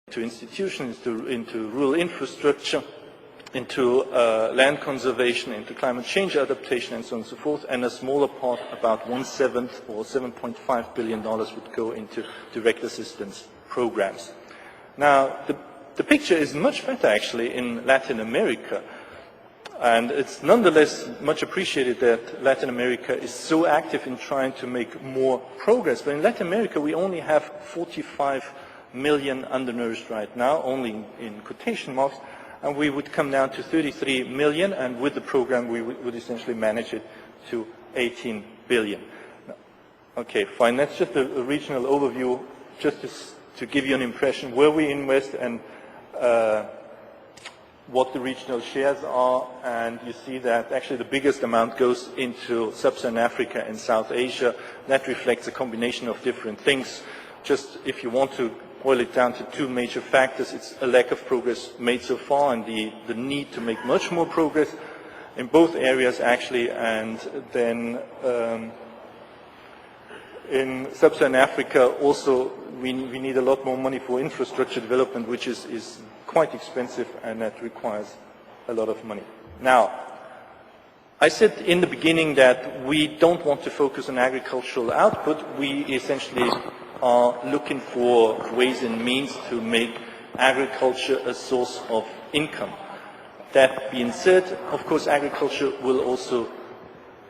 into institutions, into rural infrastructure, into land conservation, into climate change adaptation, and so on and so forth, and a smaller part, about 1/7 or $7.5 billion, would go into direct assistance programs. Now, the picture is much better actually in Latin America, and it's nonetheless much appreciated that Latin America is so active in trying to make more progress. But in Latin America, we only have 45 million undernourished right now, only in quotation marks, and we would come down to 33 million, and with the program we would essentially manage it to 18 billion. Okay, fine, that's just a regional overview, just to give you an impression where we invest and what the regional shares are, and you see that actually the biggest amount goes into Sub-Saharan Africa and South Asia. That reflects a combination of different things. Just if you want to boil it down to two major factors, it's a lack of progress made so far and the need to make much more progress in both areas actually, and then in Sub-Saharan Africa also we need a lot more money for infrastructure development, which is quite expensive, and that requires a lot of money. Now, I said in the beginning that we don't want to focus on agricultural output. We essentially are looking for ways and means to make agriculture a source of income. That being said, of course, agriculture will also,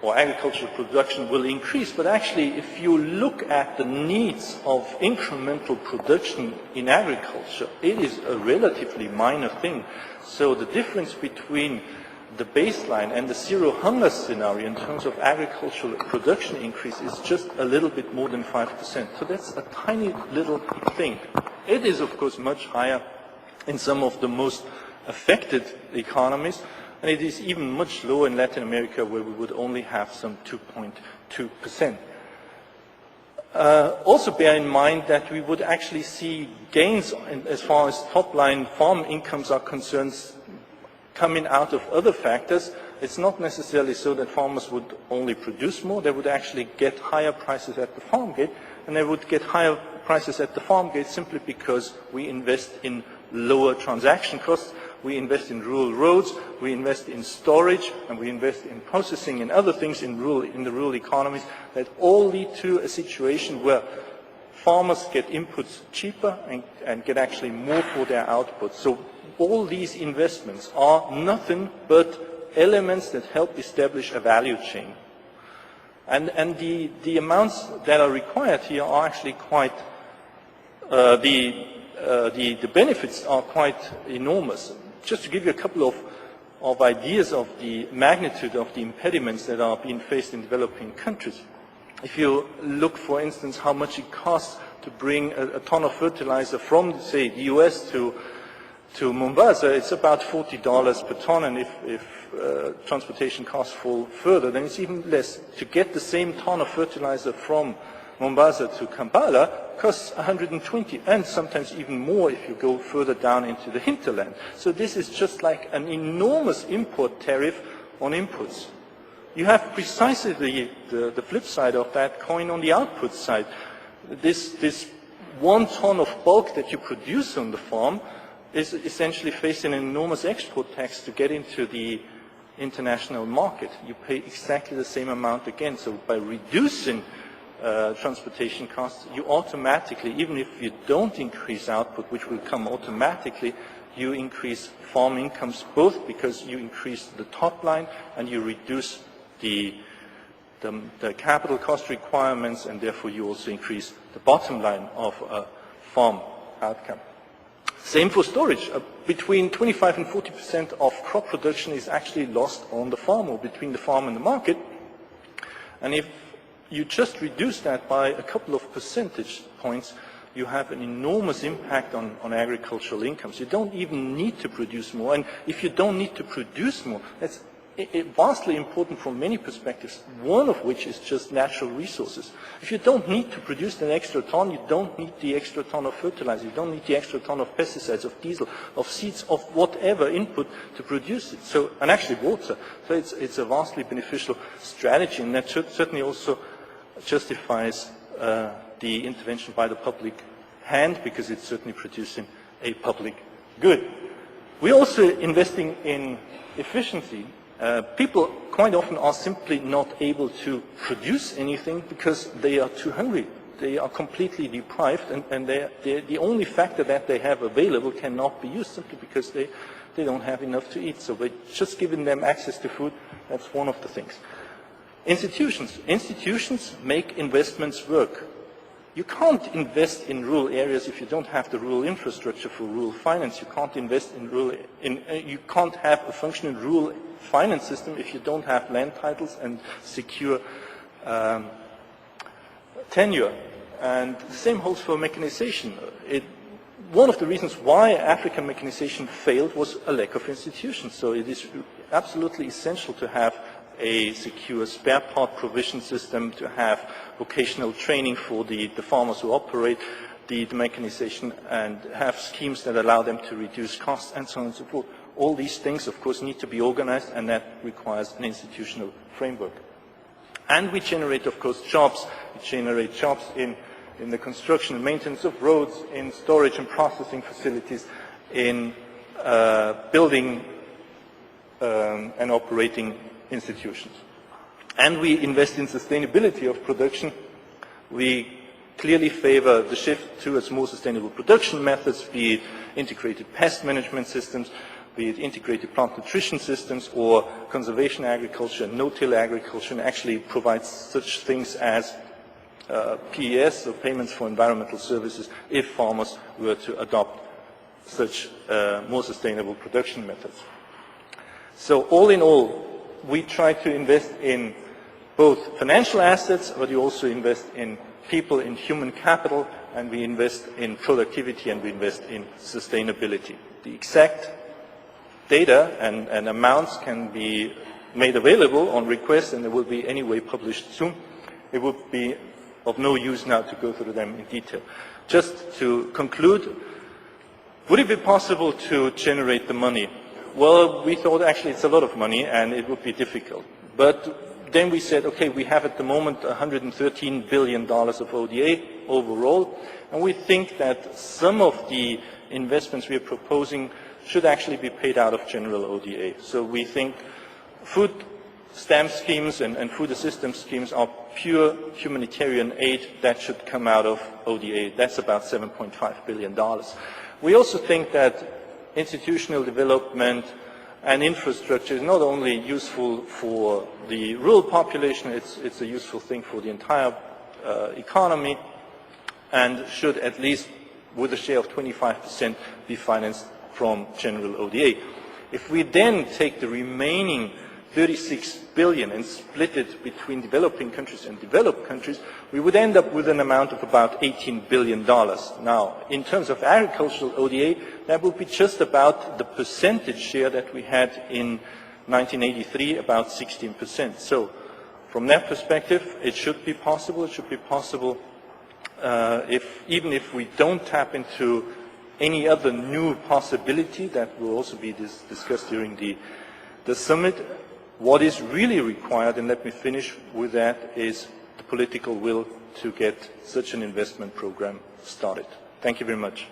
or agricultural production will increase, but actually if you look at the needs of incremental production in agriculture, it is a relatively minor thing. So the difference between the baseline and the zero hunger scenario in terms of agricultural production increase is just a little bit more than 5%. So that's a tiny little thing. It is of course much higher in some of the most affected economies, and it is even much lower in Latin America, where we would only have some 2.2%. Also bear in mind that we would actually see gains as far as top-line farm incomes are concerned coming out of other factors. It's not necessarily so that farmers would only produce more. They would actually get higher prices at the farm gate, and they would get higher prices at the farm gate simply because we invest in lower transaction costs. We invest in rural roads, we invest in storage, and we invest in processing and other things in the rural economies that all lead to a situation where farmers get inputs cheaper and get actually more for their output. So all these investments are nothing but elements that help establish a value chain. And the amounts that are required here are actually quite, the benefits are quite enormous. Just to give you a couple of ideas of the magnitude of the impediments that are being faced in developing countries. If you look, for instance, how much it costs to bring a ton of fertilizer from, say, the US to Mombasa, it's about $40 per ton, and if transportation costs fall further, then it's even less. To get the same ton of fertilizer from Mombasa to Kampala costs 120, and sometimes even more if you go further down into the hinterland. So this is just like an enormous import tariff on inputs. You have precisely the flip side of that coin on the output side. This 1 ton of bulk that you produce on the farm is essentially facing an enormous export tax to get into the international market. You pay exactly the same amount again. So by reducing transportation costs, you automatically, even if you don't increase output, which will come automatically, you increase farm incomes, both because you increase the top line and you reduce the capital cost requirements, and therefore you also increase the bottom line of a farm outcome. Same for storage. Between 25 and 40% of crop production is actually lost on the farm, or between the farm and the market. And if you just reduce that by a couple of percentage points, you have an enormous impact on agricultural incomes. You don't even need to produce more. And if you don't need to produce more, that's vastly important from many perspectives, one of which is just natural resources. If you don't need to produce an extra ton, you don't need the extra ton of fertilizer, you don't need the extra ton of pesticides, of diesel, of seeds, of whatever input to produce it. So, and actually water. So it's a vastly beneficial strategy, and that certainly also justifies the intervention by the public hand, because it's certainly producing a public good. We're also investing in efficiency. People quite often are simply not able to produce anything because they are too hungry. They are completely deprived, and the only factor that they have available cannot be used simply because they don't have enough to eat. So by just giving them access to food, that's one of the things. Institutions make investments work. You can't invest in rural areas if you don't have the rural infrastructure for rural finance. You can't invest in you can't have a functioning rural finance system if you don't have land titles and secure tenure. And the same holds for mechanization. One of the reasons why African mechanization failed was a lack of institutions. So it is absolutely essential to have a secure spare part provision system, to have vocational training for the farmers who operate the mechanization, and have schemes that allow them to reduce costs, and so on and so forth. All these things, of course, need to be organized, and that requires an institutional framework. And we generate, of course, jobs. We generate jobs in the construction and maintenance of roads, in storage and processing facilities, in building and operating institutions. And we invest in sustainability of production. We clearly favor the shift towards more sustainable production methods, be it integrated pest management systems, be it integrated plant nutrition systems, or conservation agriculture, no-till agriculture, and actually provides such things as PES, or payments for environmental services, if farmers were to adopt such more sustainable production methods. So all in all, we try to invest in both financial assets, but we also invest in people, in human capital, and we invest in productivity, and we invest in sustainability. The exact data and amounts can be made available on request, and they will be anyway published soon. It would be of no use now to go through them in detail. Just to conclude, would it be possible to generate the money? Well, we thought actually it's a lot of money and it would be difficult. But then we said, okay, we have at the moment $113 billion of ODA overall, and we think that some of the investments we are proposing should actually be paid out of general ODA. So we think food stamp schemes and food assistance schemes are pure humanitarian aid that should come out of ODA. That's about $7.5 billion. We also think that institutional development and infrastructure is not only useful for the rural population, it's a useful thing for the entire economy, and should at least, with a share of 25%, be financed from general ODA. If we then take the remaining 36 billion and split it between developing countries and developed countries, we would end up with an amount of about $18 billion. Now, in terms of agricultural ODA, that would be just about the percentage share that we had in 1983, about 16%. So, from that perspective, it should be possible. It should be possible even if we don't tap into any other new possibility that will also be discussed during the summit. What is really required, and let me finish with that, is the political will to get such an investment program started. Thank you very much.